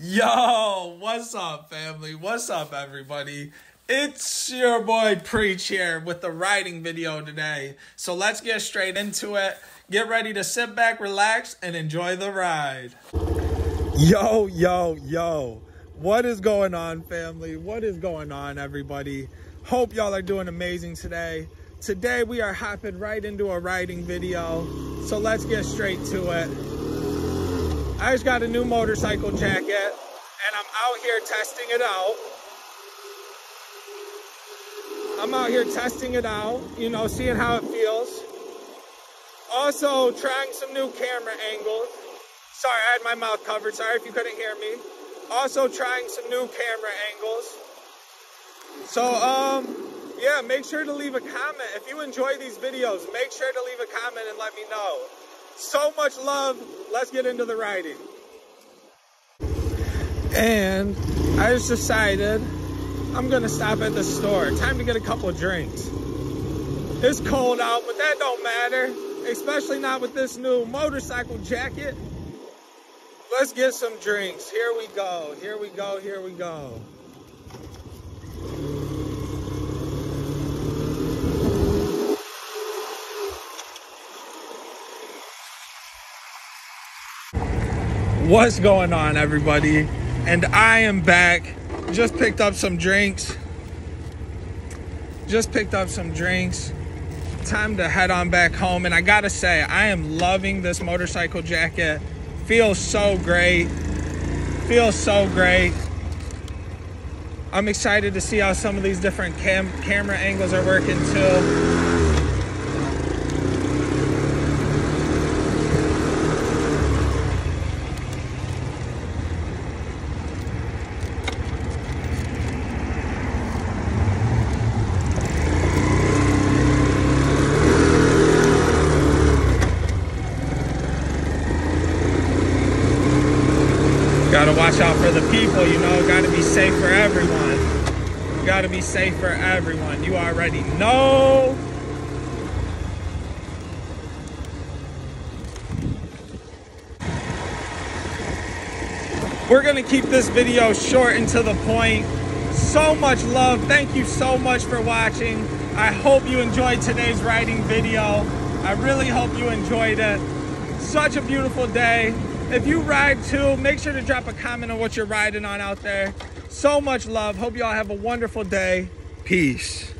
Yo, what's up, family? What's up, everybody? It's your boy Preach here with the riding video today. So let's get straight into it. Get ready to sit back, relax, and enjoy the ride. Yo. What is going on, family? What is going on, everybody? Hope y'all are doing amazing today. Today we are hopping right into a riding video. So let's get straight to it. I just got a new motorcycle jacket and I'm out here testing it out. You know, seeing how it feels. Also trying some new camera angles. Sorry, I had my mouth covered. Sorry if you couldn't hear me. Also trying some new camera angles. So, yeah, make sure to leave a comment. If you enjoy these videos, make sure to leave a comment and let me know. So much love. Let's get into the riding. And I just decided I'm gonna stop at the store. Time to get a couple of drinks. It's cold out, but that don't matter, especially not with this new motorcycle jacket. Let's get some drinks. Here we go. What's going on, everybody? And I am back. Just picked up some drinks. Time to head on back home. And I gotta say, I am loving this motorcycle jacket. Feels so great. I'm excited to see how some of these different camera angles are working too. Gotta watch out for the people, you know, gotta be safe for everyone. You already know. We're gonna keep this video short and to the point. So much love. Thank you so much for watching. I hope you enjoyed today's riding video. I really hope you enjoyed it. Such a beautiful day. If you ride too, make sure to drop a comment on what you're riding on out there. So much love. Hope y'all have a wonderful day. Peace.